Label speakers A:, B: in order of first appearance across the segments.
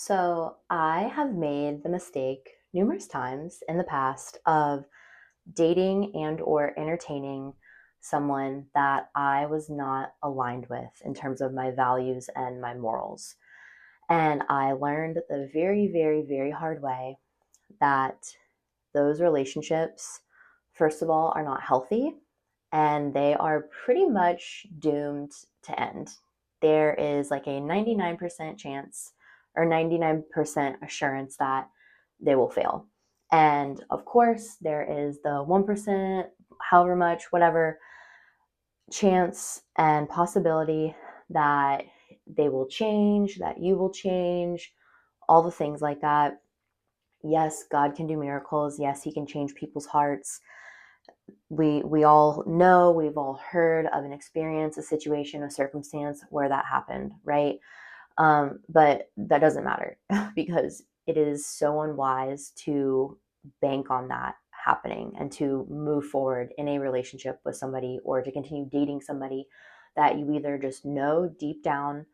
A: So I have made the mistake numerous times in the past of dating and or entertaining someone that I was not aligned with in terms of my values and my morals. And I learned the very, very, very hard way that those relationships, first of all, are not healthy and they are pretty much doomed to end. There is like a 99% chance or 99% assurance that they will fail. And of course, there is the 1%, however much, whatever chance and possibility that they will change, that you will change, all the things like that. Yes, God can do miracles. Yes, he can change people's hearts. We all know, we've all heard of an experience, a situation, a circumstance where that happened, right? But that doesn't matter because it is so unwise to bank on that happening and to move forward in a relationship with somebody or to continue dating somebody that you either just know deep down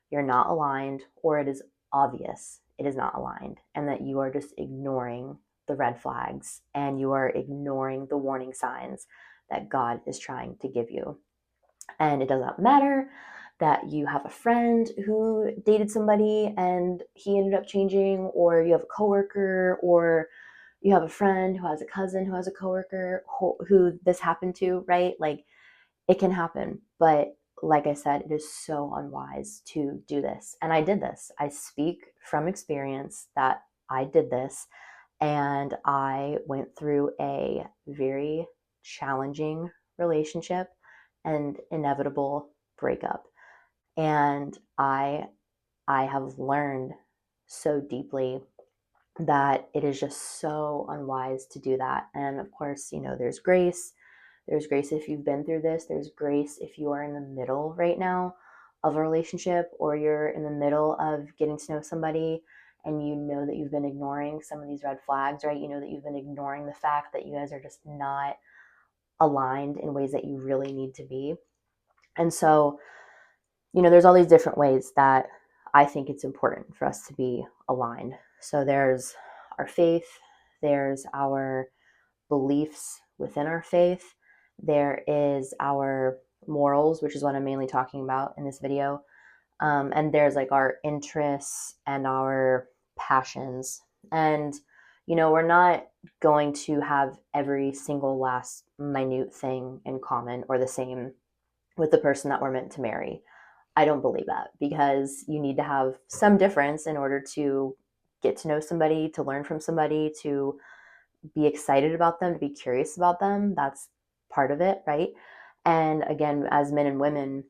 A: you're not aligned or it is obvious it is not aligned and that you are just ignoring the red flags and you are ignoring the warning signs that God is trying to give you. And it does not matter that you have a friend who dated somebody and he ended up changing, or you have a coworker, or you have a friend who has a cousin who has a coworker who this happened to, right? Like it can happen. But like I said, it is so unwise to do this. And I did this. I speak from experience that I did this and I went through a very challenging relationship and inevitable breakup. And I have learned so deeply that it is just so unwise to do that. And of course, there's grace. There's grace if you've been through this. There's grace if you are in the middle right now of a relationship or you're in the middle of getting to know somebody and you know that you've been ignoring some of these red flags, right? You know that you've been ignoring the fact that you guys are just not aligned in ways that you really need to be. And so, there's all these different ways that I think it's important for us to be aligned. So there's our faith, there's our beliefs within our faith, there is our morals, which is what I'm mainly talking about in this video. And there's like our interests and our passions. And, we're not going to have every single last minute thing in common or the same with the person that we're meant to marry. I don't believe that because you need to have some difference in order to get to know somebody, to learn from somebody, to be excited about them, to be curious about them. That's part of it, right? And again, as men and women,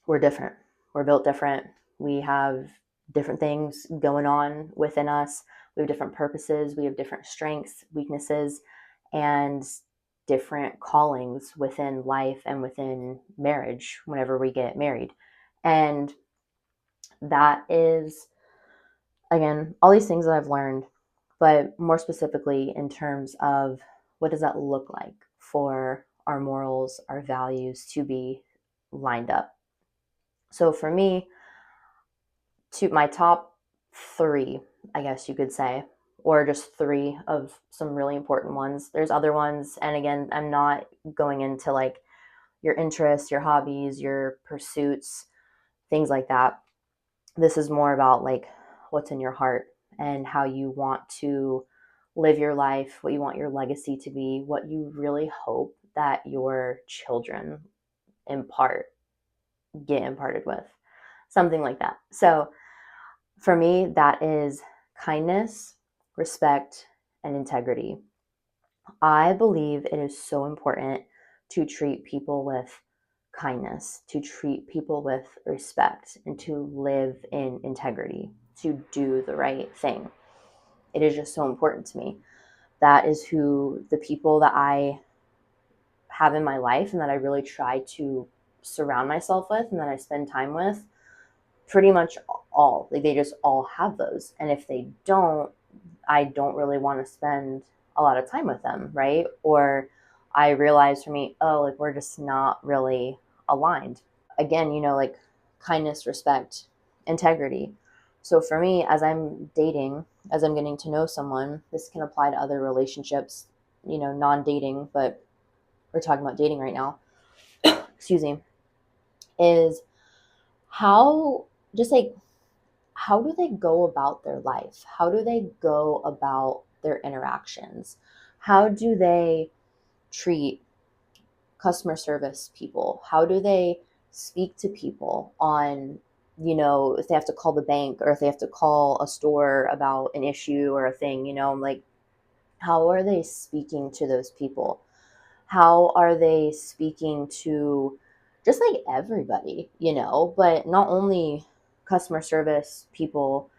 A: we're different. We're built different. We have different things going on within us. We have different purposes. We have different strengths, weaknesses, and different callings within life and within marriage whenever we get married. And that is, again, all these things that I've learned, but more specifically in terms of what does that look like for our morals, our values to be lined up. So for me, to my top three, I guess you could say, or just three of some really important ones. There's other ones, and again, I'm not going into like your interests, your hobbies, your pursuits, things like that. This is more about like what's in your heart and how you want to live your life, what you want your legacy to be, what you really hope that your children get imparted with, something like that. So for me, that is kindness, respect, and integrity. I believe it is so important to treat people with kindness, to treat people with respect, and to live in integrity, to do the right thing. It is just so important to me. That is who the people that I have in my life and that I really try to surround myself with and that I spend time with, pretty much all. Like they just all have those. And if they don't, I don't really want to spend a lot of time with them, right? Or I realize for me, oh, like we're just not really aligned. Again, like kindness, respect, integrity. So for me, as I'm dating, as I'm getting to know someone, this can apply to other relationships, non-dating, but we're talking about dating right now. Excuse me. Is how just like how do they go about their life? How do they go about their interactions? How do they treat customer service people? How do they speak to people on, if they have to call the bank or if they have to call a store about an issue or a thing, like how are they speaking to those people? How are they speaking to just like everybody, but not only customer service people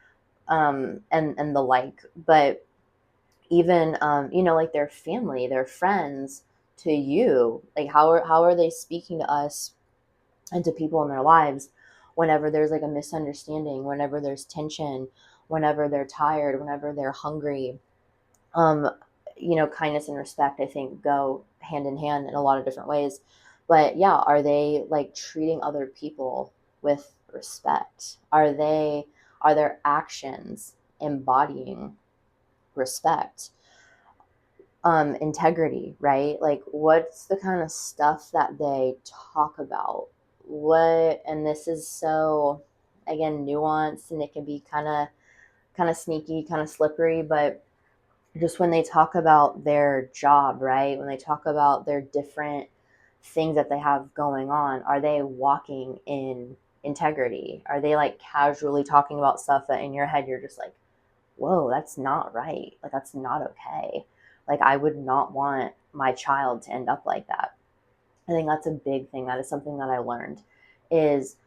A: and the like, but even like their family, their friends to you. Like how are they speaking to us and to people in their lives whenever there's like a misunderstanding, whenever there's tension, whenever they're tired, whenever they're hungry. um Kindness and respect, I think, go hand in hand in a lot of different ways. But yeah, are they like treating other people with respect? Are their actions embodying respect? Integrity, right? Like what's the kind of stuff that they talk about? And this is so, again, nuanced, and it can be kind of sneaky, kind of slippery. But just when they talk about their job, right? When they talk about their different things that they have going on, are they walking in integrity? Are they like casually talking about stuff that in your head you're just like, whoa, that's not right. Like, that's not okay. Like, I would not want my child to end up like that. I think that's a big thing. That is something that I learned is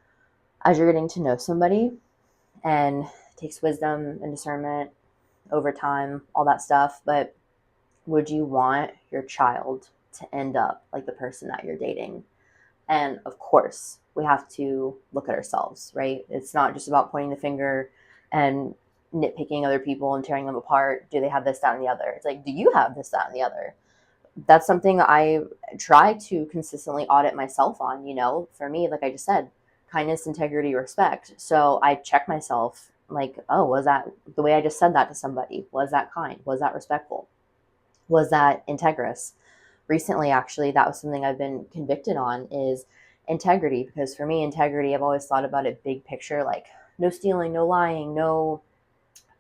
A: as you're getting to know somebody, and it takes wisdom and discernment over time, all that stuff. But would you want your child to end up like the person that you're dating? And of course, we have to look at ourselves, right? It's not just about pointing the finger and nitpicking other people and tearing them apart. Do they have this, that, and the other? It's like, do you have this, that, and the other? That's something I try to consistently audit myself on. For me, like I just said, kindness, integrity, respect. So I check myself like, oh, was that the way I just said that to somebody? Was that kind? Was that respectful? Was that integrous? Recently, actually, that was something I've been convicted on is integrity. Because for me, integrity, I've always thought about it big picture, like no stealing, no lying, no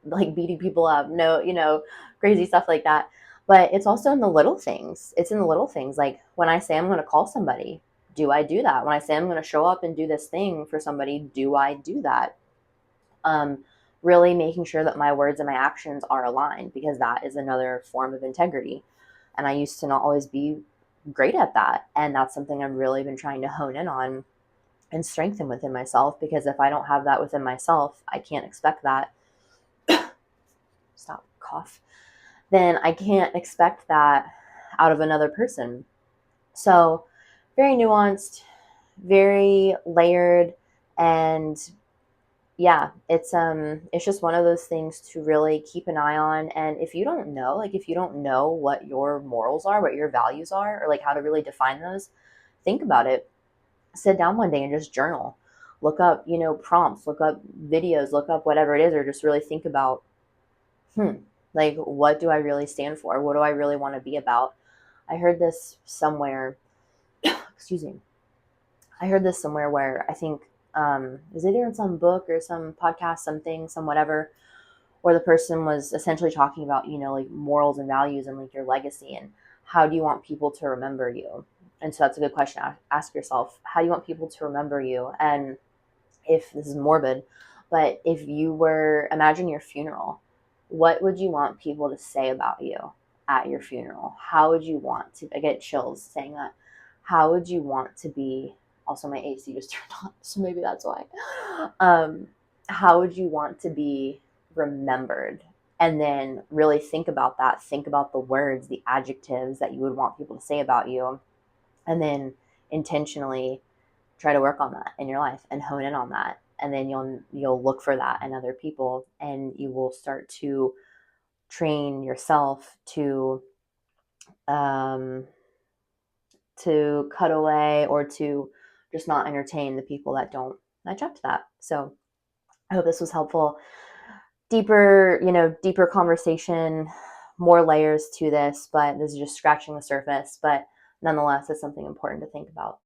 A: like beating people up, no, crazy stuff like that. But it's also in the little things. It's in the little things. Like when I say I'm going to call somebody, do I do that? When I say I'm going to show up and do this thing for somebody, do I do that? um, really making sure that my words and my actions are aligned, because that is another form of integrity. And I used to not always be great at that. And that's something I've really been trying to hone in on and strengthen within myself, because if I don't have that within myself, I can't expect that. Stop, cough. Then I can't expect that out of another person. So, very nuanced, very layered, and yeah, it's just one of those things to really keep an eye on. And if you don't know what your morals are, what your values are, or like how to really define those, think about it. Sit down one day and just journal. Look up, prompts, look up videos, look up whatever it is, or just really think about, hmm, like what do I really stand for? What do I really want to be about? I heard this somewhere, excuse me. I heard this somewhere where I think it was either in some book or some podcast, something, some whatever, where the person was essentially talking about, like morals and values and like your legacy and how do you want people to remember you? And so that's a good question to ask yourself. How do you want people to remember you? And if this is morbid, but if you were, imagine your funeral, what would you want people to say about you at your funeral? How would you want to, I get chills saying that. How would you want to be? Also, my AC just turned on, so maybe that's why. Um, how would you want to be remembered? And then really think about that. Think about the words, the adjectives that you would want people to say about you. And then intentionally try to work on that in your life and hone in on that. And then you'll look for that in other people, and you will start to train yourself um, to cut away or to just not entertain the people that don't match up to that. So I hope this was helpful. Deeper, deeper conversation, more layers to this, but this is just scratching the surface. But nonetheless, it's something important to think about.